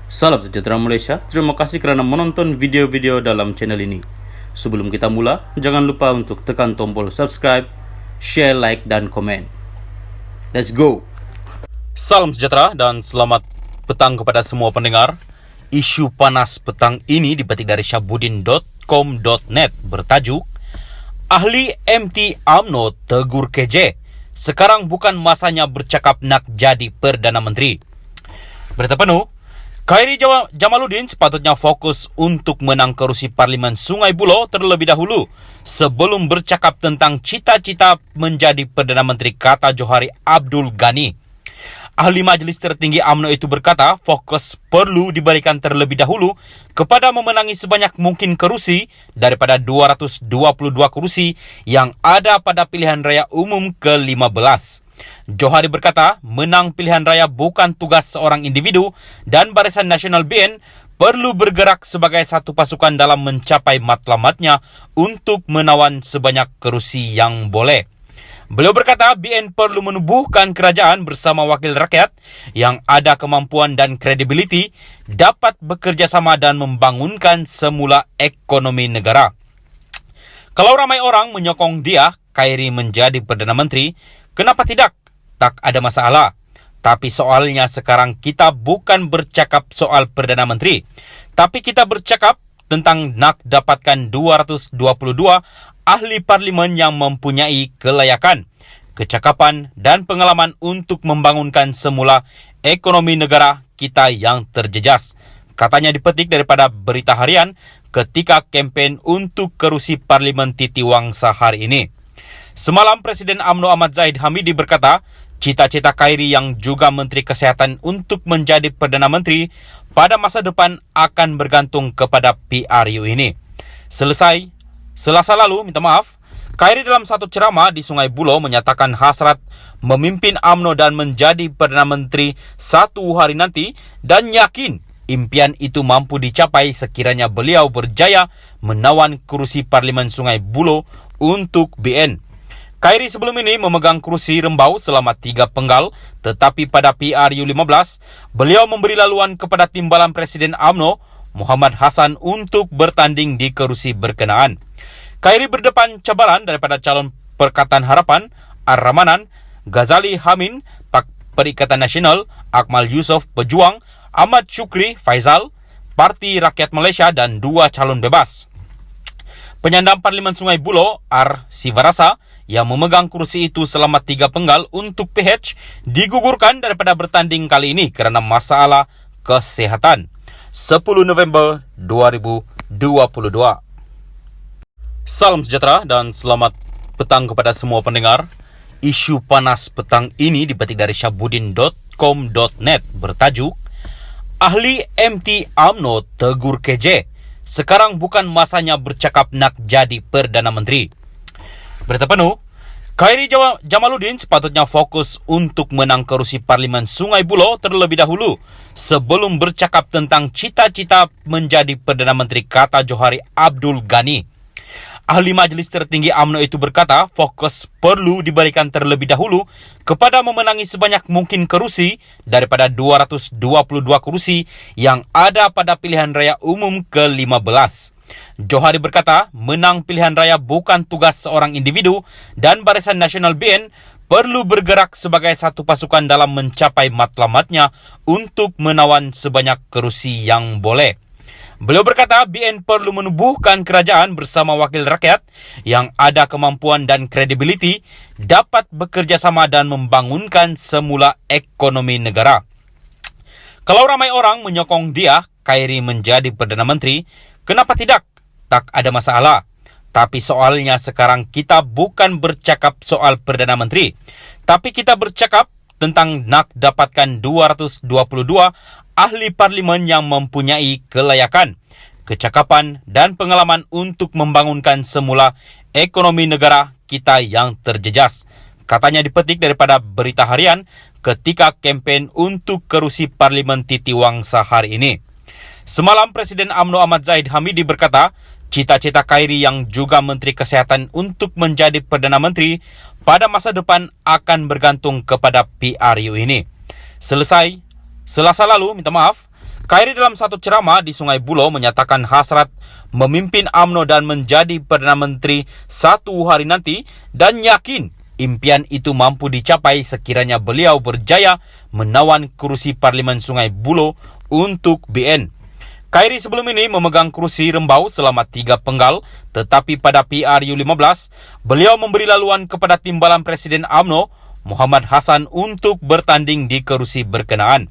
Salam sejahtera Malaysia, terima kasih kerana menonton video-video dalam channel ini. Sebelum kita mula, jangan lupa untuk tekan tombol subscribe, share, like, dan komen. Let's go! Salam sejahtera dan selamat petang kepada semua pendengar. Isu panas petang ini dipetik dari syahbudin.com.net bertajuk Ahli MT UMNO tegur KJ, sekarang bukan masanya bercakap nak jadi Perdana Menteri. Berita penuh, Khairi Jamaluddin sepatutnya fokus untuk menang kerusi Parlimen Sungai Buloh terlebih dahulu sebelum bercakap tentang cita-cita menjadi Perdana Menteri, kata Johari Abdul Ghani. Ahli Majlis Tertinggi UMNO itu berkata fokus perlu diberikan terlebih dahulu kepada memenangi sebanyak mungkin kerusi daripada 222 kerusi yang ada pada pilihan raya umum ke-15. Johari berkata, menang pilihan raya bukan tugas seorang individu dan Barisan Nasional BN perlu bergerak sebagai satu pasukan dalam mencapai matlamatnya untuk menawan sebanyak kerusi yang boleh. Beliau berkata, BN perlu menubuhkan kerajaan bersama wakil rakyat yang ada kemampuan dan kredibiliti dapat bekerjasama dan membangunkan semula ekonomi negara. Kalau ramai orang menyokong dia, Khairi menjadi Perdana Menteri, kenapa tidak? Tak ada masalah. Tapi soalnya sekarang kita bukan bercakap soal Perdana Menteri, tapi kita bercakap tentang nak dapatkan 222 ahli parlimen yang mempunyai kelayakan, kecakapan dan pengalaman untuk membangunkan semula ekonomi negara kita yang terjejas. Katanya dipetik daripada Berita Harian ketika kempen untuk kerusi Parlimen Titi Wangsa hari ini. Semalam Presiden UMNO Ahmad Zahid Hamidi berkata, cita-cita Khairi yang juga Menteri Kesehatan untuk menjadi Perdana Menteri pada masa depan akan bergantung kepada PRU ini. Selasa lalu, Khairi dalam satu ceramah di Sungai Buloh menyatakan hasrat memimpin UMNO dan menjadi Perdana Menteri satu hari nanti dan yakin impian itu mampu dicapai sekiranya beliau berjaya menawan kerusi Parlimen Sungai Buloh untuk BN. Khairi sebelum ini memegang kerusi Rembau selama 3 penggal, tetapi pada PRU 15, beliau memberi laluan kepada Timbalan Presiden UMNO, Muhammad Hassan, untuk bertanding di kerusi berkenaan. Khairi berdepan cabaran daripada calon Perikatan Harapan, Ar-Rahmanan, Ghazali Hamin, Perikatan Nasional, Akmal Yusof Pejuang, Ahmad Syukri Faizal, Parti Rakyat Malaysia dan 2 calon bebas. Penyandang Parlimen Sungai Buloh, R. Sivarasa, yang memegang kursi itu selama 3 penggal untuk PH, digugurkan daripada bertanding kali ini kerana masalah kesihatan. 10 November 2022. Salam sejahtera dan selamat petang kepada semua pendengar. Isu panas petang ini dipetik dari syahbudin.com.net bertajuk Ahli MT UMNO tegur KJ, sekarang bukan masanya bercakap nak jadi Perdana Menteri. Berita penuh, Khairi Jamaluddin sepatutnya fokus untuk menang kerusi Parlimen Sungai Buloh terlebih dahulu sebelum bercakap tentang cita-cita menjadi Perdana Menteri, kata Johari Abdul Ghani. Ahli Majlis Tertinggi UMNO itu berkata fokus perlu diberikan terlebih dahulu kepada memenangi sebanyak mungkin kerusi daripada 222 kerusi yang ada pada pilihan raya umum ke-15. Johari berkata, menang pilihan raya bukan tugas seorang individu dan Barisan Nasional BN perlu bergerak sebagai satu pasukan dalam mencapai matlamatnya untuk menawan sebanyak kerusi yang boleh. Beliau berkata, BN perlu menubuhkan kerajaan bersama wakil rakyat yang ada kemampuan dan kredibiliti dapat bekerjasama dan membangunkan semula ekonomi negara. Kalau ramai orang menyokong dia, Khairi menjadi Perdana Menteri, kenapa tidak? Tak ada masalah. Tapi soalnya sekarang kita bukan bercakap soal Perdana Menteri, tapi kita bercakap tentang nak dapatkan 222 ahli parlimen yang mempunyai kelayakan, kecakapan dan pengalaman untuk membangunkan semula ekonomi negara kita yang terjejas. Katanya dipetik daripada Berita Harian ketika kempen untuk kerusi Parlimen Titi Wangsa hari ini. Semalam Presiden UMNO Ahmad Zahid Hamidi berkata, cita-cita Khairi yang juga Menteri Kesehatan untuk menjadi Perdana Menteri pada masa depan akan bergantung kepada PRU ini. Selasa lalu, Khairi dalam satu ceramah di Sungai Buloh menyatakan hasrat memimpin UMNO dan menjadi Perdana Menteri satu hari nanti dan yakin impian itu mampu dicapai sekiranya beliau berjaya menawan kursi Parlimen Sungai Buloh untuk BN. Khairi sebelum ini memegang kursi Rembau selama 3 penggal, tetapi pada PRU15, beliau memberi laluan kepada Timbalan Presiden UMNO, Muhammad Hassan, untuk bertanding di kursi berkenaan.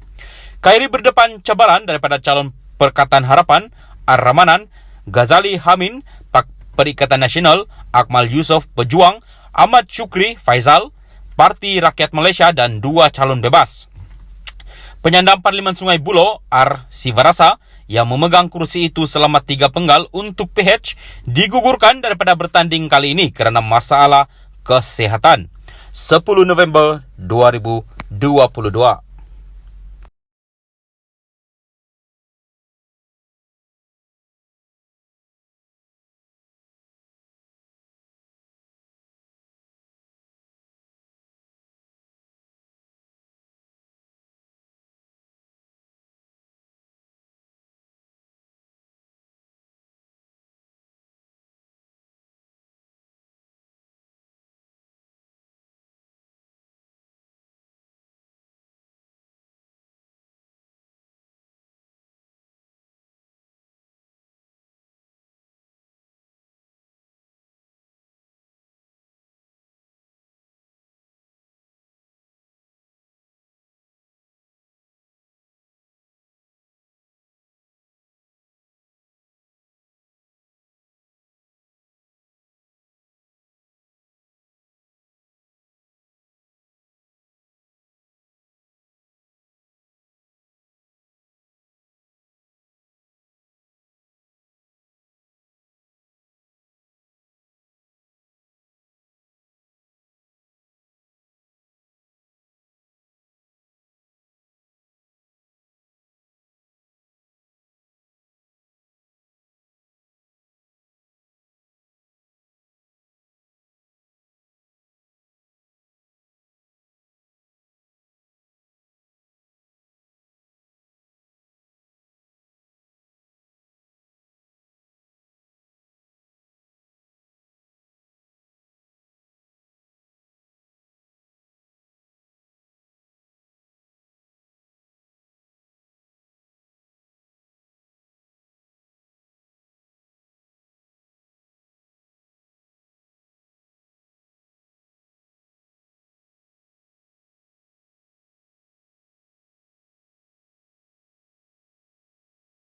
Khairi berdepan cabaran daripada calon Perikatan Harapan, Ar-Rahmanan, Ghazali Hamin, Perikatan Nasional, Akmal Yusof Pejuang, Ahmad Syukri Faizal, Parti Rakyat Malaysia dan 2 calon bebas. Penyandang Parlimen Sungai Buloh, R. Sivarasa, yang memegang kursi itu selama 3 penggal untuk PH, digugurkan daripada bertanding kali ini kerana masalah kesihatan. 10 November 2022.